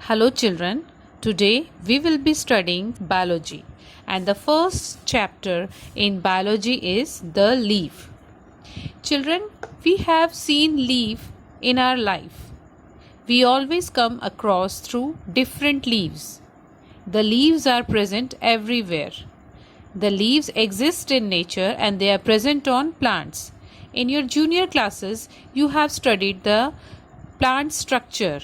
Hello children, today we will be studying biology and the first chapter in biology is the leaf. Children, we have seen leaf in our life. We always come across through different leaves. The leaves are present everywhere. The leaves exist in nature and they are present on plants. In your junior classes, you have studied the plant structure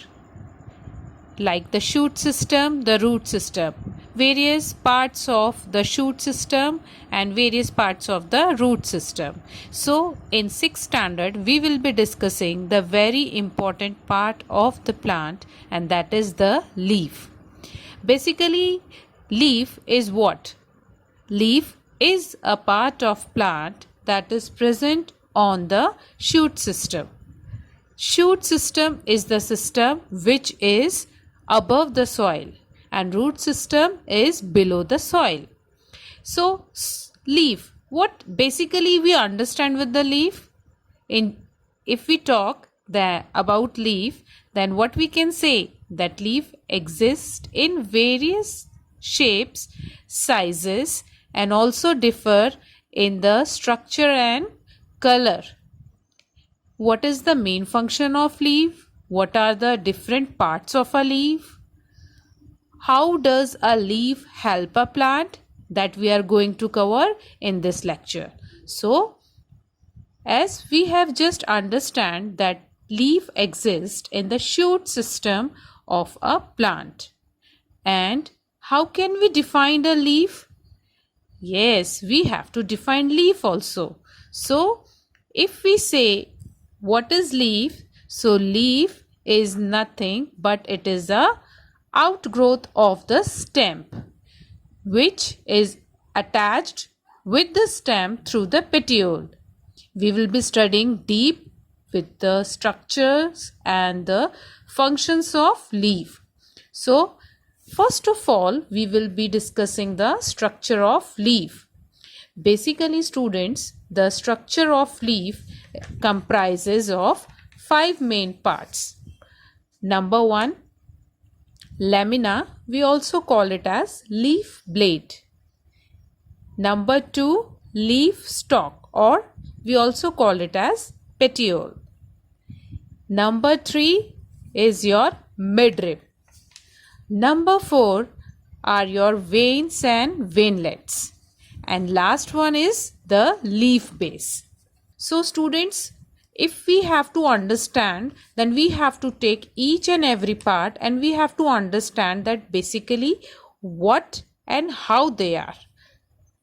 like the shoot system, the root system, various parts of the shoot system and various parts of the root system. So in 6th standard we will be discussing the very important part of the plant, and that is the leaf. Basically, leaf is what? Leaf is a part of plant that is present on the shoot system. Shoot system is the system which is above the soil and root system is below the soil. So leaf, what basically we understand with the leaf? If we talk about leaf, then what we can say? That leaf exists in various shapes, sizes and also differ in the structure and color. What is the main function of leaf? What are the different parts of a leaf? How does a leaf help a plant? That we are going to cover in this lecture. So, as we have just understand that leaf exists in the shoot system of a plant. And how can we define a leaf? Yes, we have to define leaf also. So, if we say what is leaf? So leaf is nothing but it is a outgrowth of the stem which is attached with the stem through the petiole. We will be studying deep with the structures and the functions of leaf. So first of all we will be discussing the structure of leaf. Basically students, the structure of leaf comprises of 5 main parts. Number 1, lamina, we also call it as leaf blade. Number 2, leaf stalk, or we also call it as petiole. Number 3 is your midrib. Number 4 are your veins and veinlets. And last one is the leaf base. So students, if we have to understand, then we have to take each and every part and we have to understand that basically what and how they are.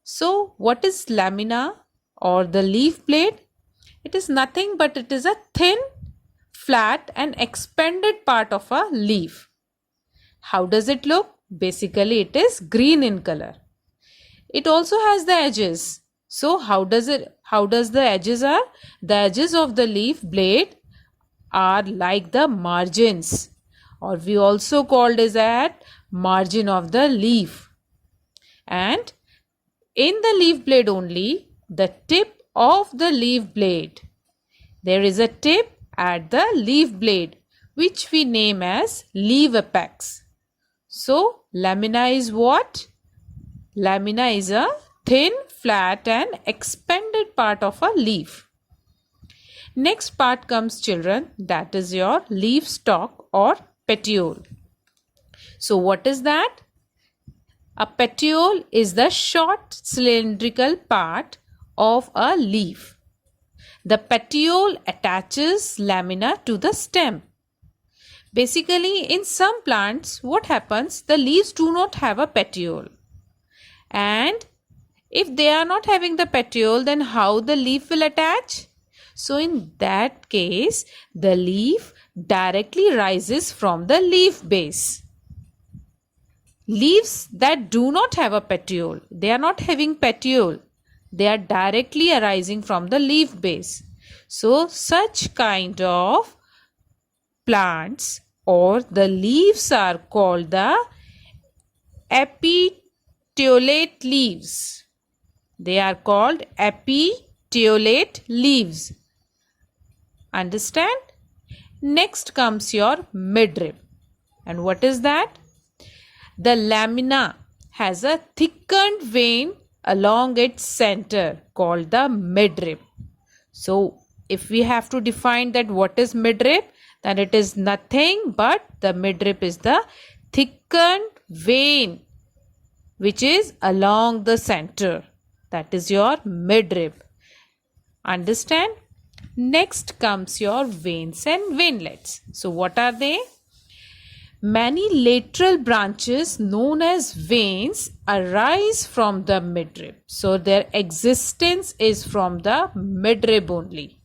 So what is lamina or the leaf blade? It is nothing but it is a thin, flat and expanded part of a leaf. How does it look? Basically it is green in color. It also has the edges. So how does the edges are? The edges of the leaf blade are like the margins, or we also called as at margin of the leaf. And in the leaf blade only, the tip of the leaf blade, there is a tip at the leaf blade which we name as leaf apex. So lamina is what? Lamina is a thin, flat and expanded part of a leaf. Next part comes children, that is your leaf stalk or petiole. So what is that? A petiole is the short cylindrical part of a leaf. The petiole attaches lamina to the stem. Basically in some plants what happens? The leaves do not have a petiole. And if they are not having the petiole, then how the leaf will attach? So in that case, the leaf directly rises from the leaf base. Leaves that do not have a petiole, they are not having petiole, they are directly arising from the leaf base. So such kind of plants or the leaves are called the epitiolate leaves. They are called epitiolate leaves. Understand? Next comes your midrib. And what is that? The lamina has a thickened vein along its center called the midrib. So, if we have to define that what is midrib, then it is nothing but the midrib is the thickened vein which is along the center. That is your midrib. Understand? Next comes your veins and veinlets. So, what are they? Many lateral branches known as veins arise from the midrib. So, their existence is from the midrib only.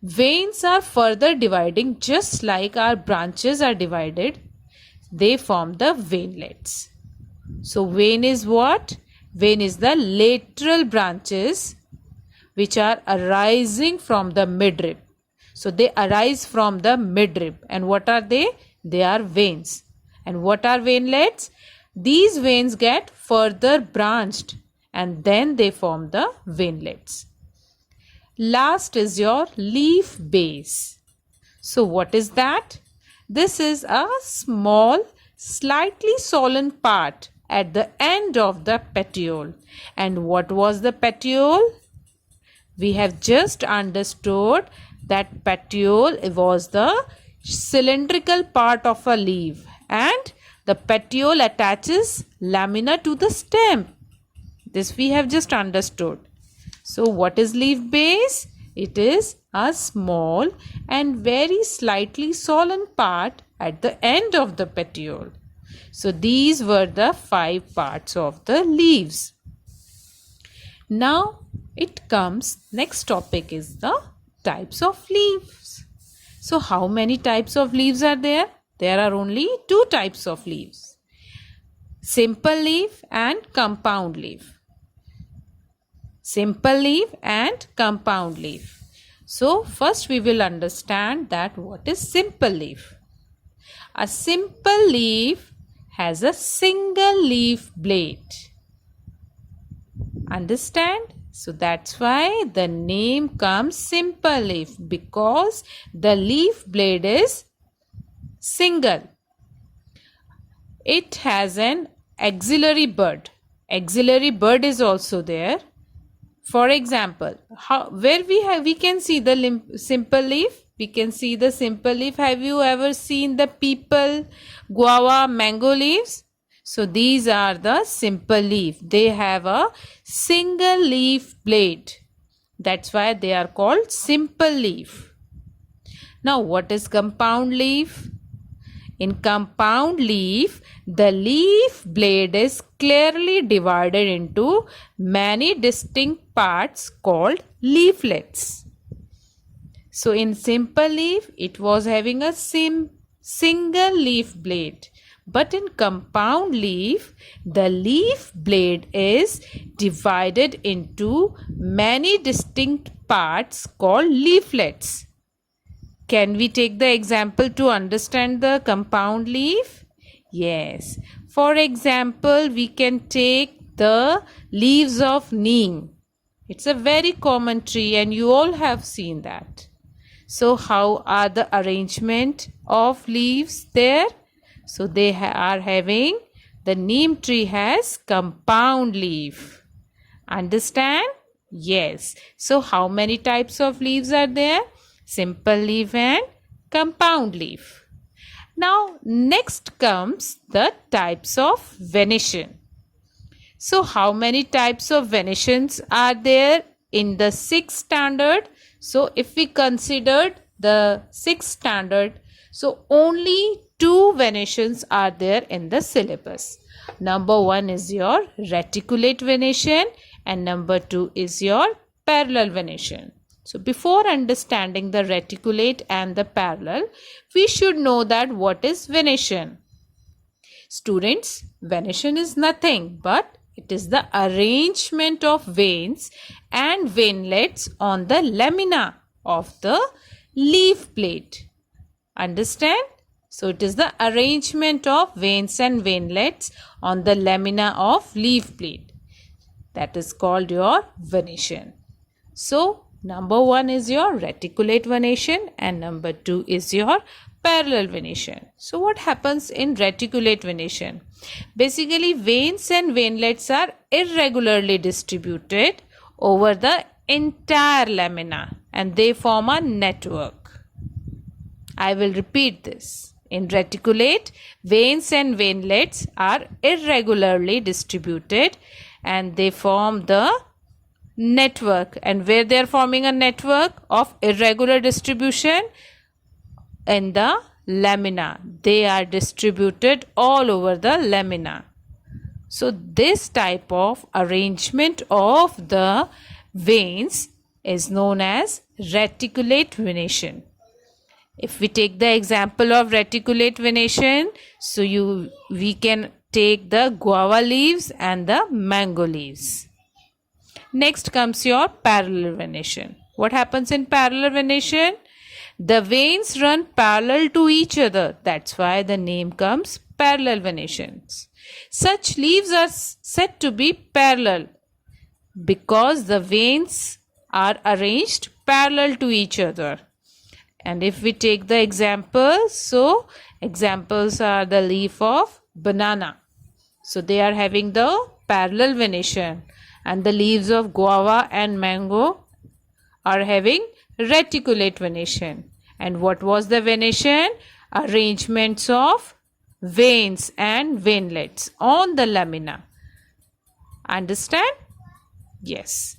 Veins are further dividing just like our branches are divided. They form the veinlets. So, vein is what? Vein is the lateral branches which are arising from the midrib. So, they arise from the midrib. And what are they? They are veins. And what are veinlets? These veins get further branched and then they form the veinlets. Last is your leaf base. So what is that? This is a small, slightly swollen part at the end of the petiole. And what was the petiole? We have just understood that petiole was the cylindrical part of a leaf and the petiole attaches lamina to the stem. This we have just understood. So what is leaf base? It is a small and very slightly swollen part at the end of the petiole. So these were the 5 parts of the leaves. Now it comes, next topic is the types of leaves. So how many types of leaves are there? There are only 2 types of leaves. Simple leaf and compound leaf. Simple leaf and compound leaf. So first we will understand that what is simple leaf. A simple leaf has a single leaf blade. Understand? So that's why the name comes simple leaf, because the leaf blade is single. It has an axillary bud. Axillary bud is also there. For example, where we can see the simple leaf? We can see the simple leaf. Have you ever seen the peepal, guava, mango leaves? So these are the simple leaf. They have a single leaf blade. That's why they are called simple leaf. Now what is compound leaf? In compound leaf, the leaf blade is clearly divided into many distinct parts called leaflets. So in simple leaf, it was having a single leaf blade. But in compound leaf, the leaf blade is divided into many distinct parts called leaflets. Can we take the example to understand the compound leaf? Yes. For example, we can take the leaves of neem. It's a very common tree and you all have seen that. So how are the arrangement of leaves there? So they are having, the neem tree has compound leaf. Understand? Yes. So how many types of leaves are there? Simple leaf and compound leaf. Now next comes the types of venation. So how many types of venations are there in the 6th standard? So if we considered the 6th standard, so only 2 venations are there in the syllabus. Number 1 is your reticulate venation and number 2 is your parallel venation. So before understanding the reticulate and the parallel, we should know that what is venation. Students, venation is nothing but it is the arrangement of veins and veinlets on the lamina of the leaf blade. Understand? So it is the arrangement of veins and veinlets on the lamina of leaf blade. That is called your venation. So Number 1 is your reticulate venation and number 2 is your parallel venation. So what happens in reticulate venation? Basically, veins and veinlets are irregularly distributed over the entire lamina and they form a network. I will repeat this. In reticulate, veins and veinlets are irregularly distributed and they form the network. And where they are forming a network of irregular distribution? In the lamina. They are distributed all over the lamina. So this type of arrangement of the veins is known as reticulate venation. If we take the example of reticulate venation, so we can take the guava leaves and the mango leaves. Next comes your parallel venation. What happens in parallel venation? The veins run parallel to each other. That's why the name comes parallel venations. Such leaves are said to be parallel because the veins are arranged parallel to each other. And if we take the examples, so examples are the leaf of banana. So they are having the parallel venation, and the leaves of guava and mango are having reticulate venation. And what was the venation? Arrangements of veins and veinlets on the lamina. Understand? Yes.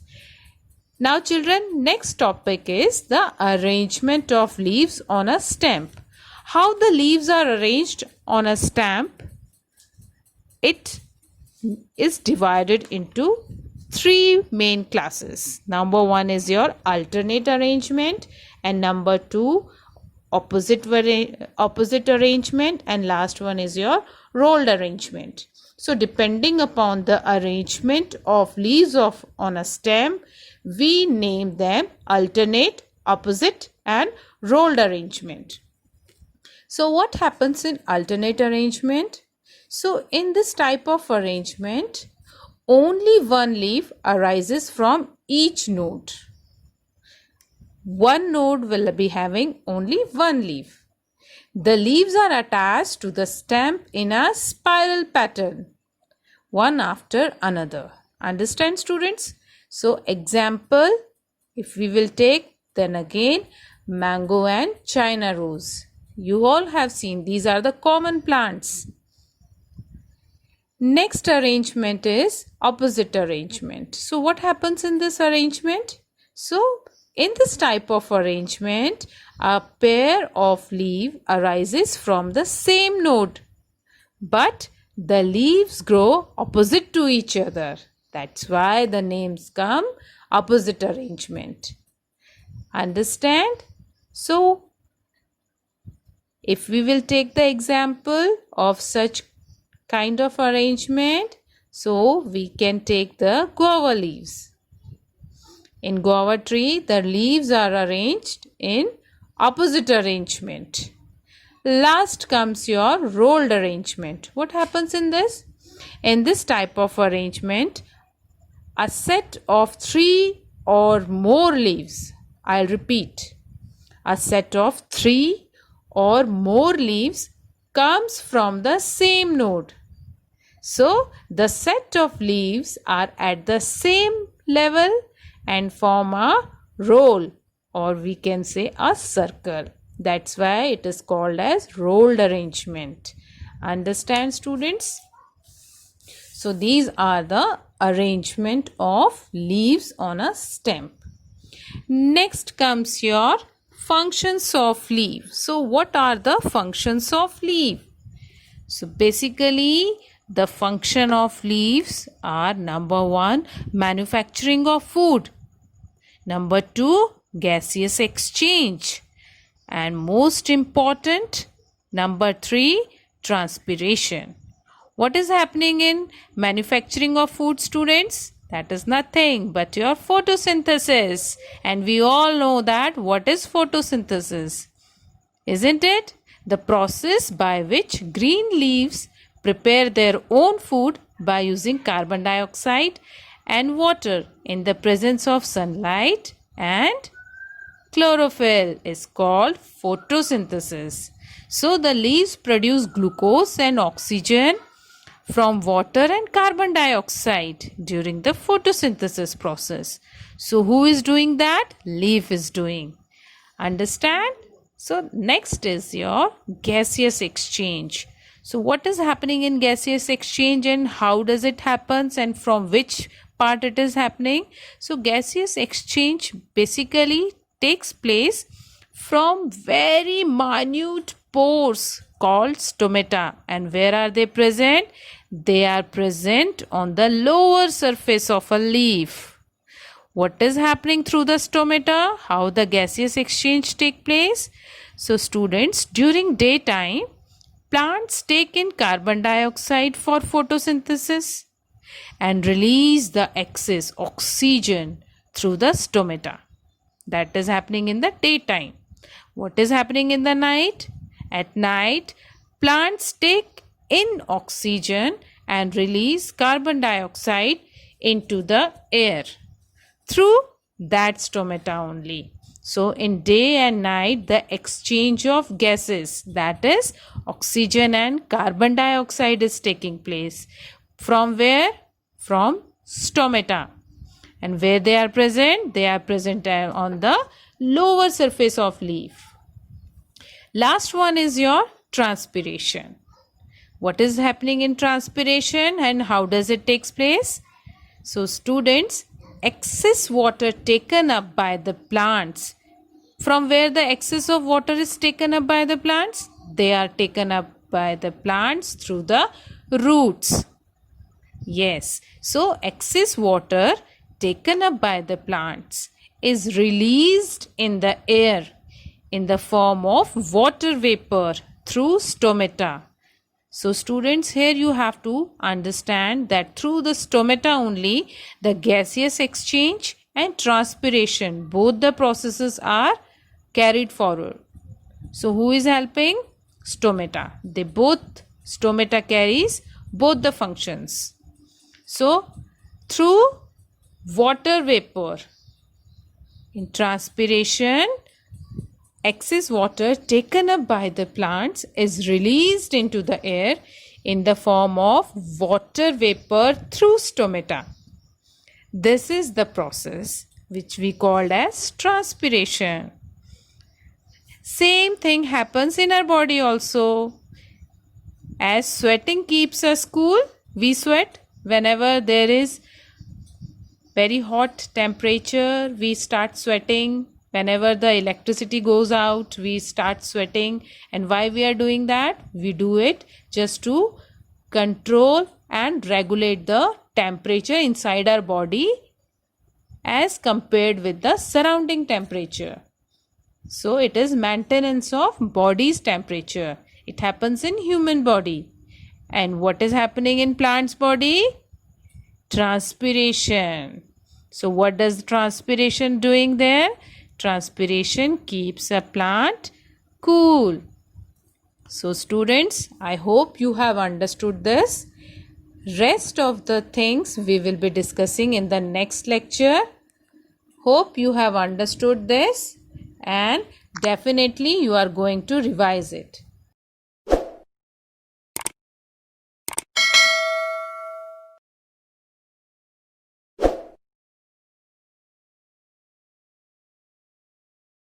Now children, next topic is the arrangement of leaves on a stem. How the leaves are arranged on a stem? It is divided into 3 main classes. Number 1 is your alternate arrangement, and number 2 opposite arrangement, and last one is your rolled arrangement. So depending upon the arrangement of leaves on a stem, we name them alternate, opposite and rolled arrangement. So what happens in alternate arrangement? So in this type of arrangement, only one leaf arises from each node. One node will be having only one leaf. The leaves are attached to the stem in a spiral pattern, one after another. Understand, students? So example, if we will take, then again mango and China rose. You all have seen, these are the common plants. Next arrangement is opposite arrangement. So what happens in this arrangement? So in this type of arrangement, a pair of leaves arises from the same node, but the leaves grow opposite to each other. That's why the names come opposite arrangement. Understand? So if we will take the example of such kind of arrangement, so we can take the guava leaves. In guava tree, the leaves are arranged in opposite arrangement. Last comes your rolled arrangement. What happens in this? In this type of arrangement, a set of 3 or more leaves, I'll repeat, a set of 3 or more leaves comes from the same node. So the set of leaves are at the same level and form a roll, or we can say a circle. That's why it is called as rolled arrangement. Understand, students? So these are the arrangement of leaves on a stem. Next comes your functions of leaf. So what are the functions of leaf? So basically the function of leaves are number 1, manufacturing of food. Number 2, gaseous exchange. And most important, number 3, transpiration. What is happening in manufacturing of food, students? That is nothing but your photosynthesis. And we all know that what is photosynthesis, isn't it? The process by which green leaves prepare their own food by using carbon dioxide and water in the presence of sunlight and chlorophyll is called photosynthesis. So the leaves produce glucose and oxygen from water and carbon dioxide during the photosynthesis process. So who is doing that? Leaf is doing. Understand? So next is your gaseous exchange. So what is happening in gaseous exchange and how does it happen and from which part it is happening? So gaseous exchange basically takes place from very minute pores called stomata. And where are they present? They are present on the lower surface of a leaf. What is happening through the stomata? How the gaseous exchange take place? So students, during daytime, plants take in carbon dioxide for photosynthesis and release the excess oxygen through the stomata. That is happening in the daytime. What is happening in the night? At night, plants take in oxygen and release carbon dioxide into the air through that stomata only. So in day and night, the exchange of gases, that is oxygen and carbon dioxide, is taking place. From where? From stomata. And where they are present? They are present on the lower surface of leaf. Last one is your transpiration. What is happening in transpiration and how does it take place? So students, excess water taken up by the plants. From where the excess of water is taken up by the plants? They are taken up by the plants through the roots. Yes, so excess water taken up by the plants is released in the air in the form of water vapor through stomata. So students, here you have to understand that through the stomata only the gaseous exchange and transpiration, both the processes are carried forward. So who is helping? Stomata. Stomata carries both the functions. So through water vapor, in transpiration, excess water taken up by the plants is released into the air in the form of water vapor through stomata. This is the process which we called as transpiration. Same thing happens in our body also. As sweating keeps us cool, we sweat. Whenever there is very hot temperature, we start sweating. Whenever the electricity goes out, we start sweating. And why we are doing that? We do it just to control and regulate the temperature inside our body as compared with the surrounding temperature. So it is maintenance of body's temperature. It happens in human body. And what is happening in plant's body? Transpiration. So what does transpiration doing there? Transpiration keeps a plant cool. So students, I hope you have understood this. Rest of the things we will be discussing in the next lecture. Hope you have understood this and definitely you are going to revise it.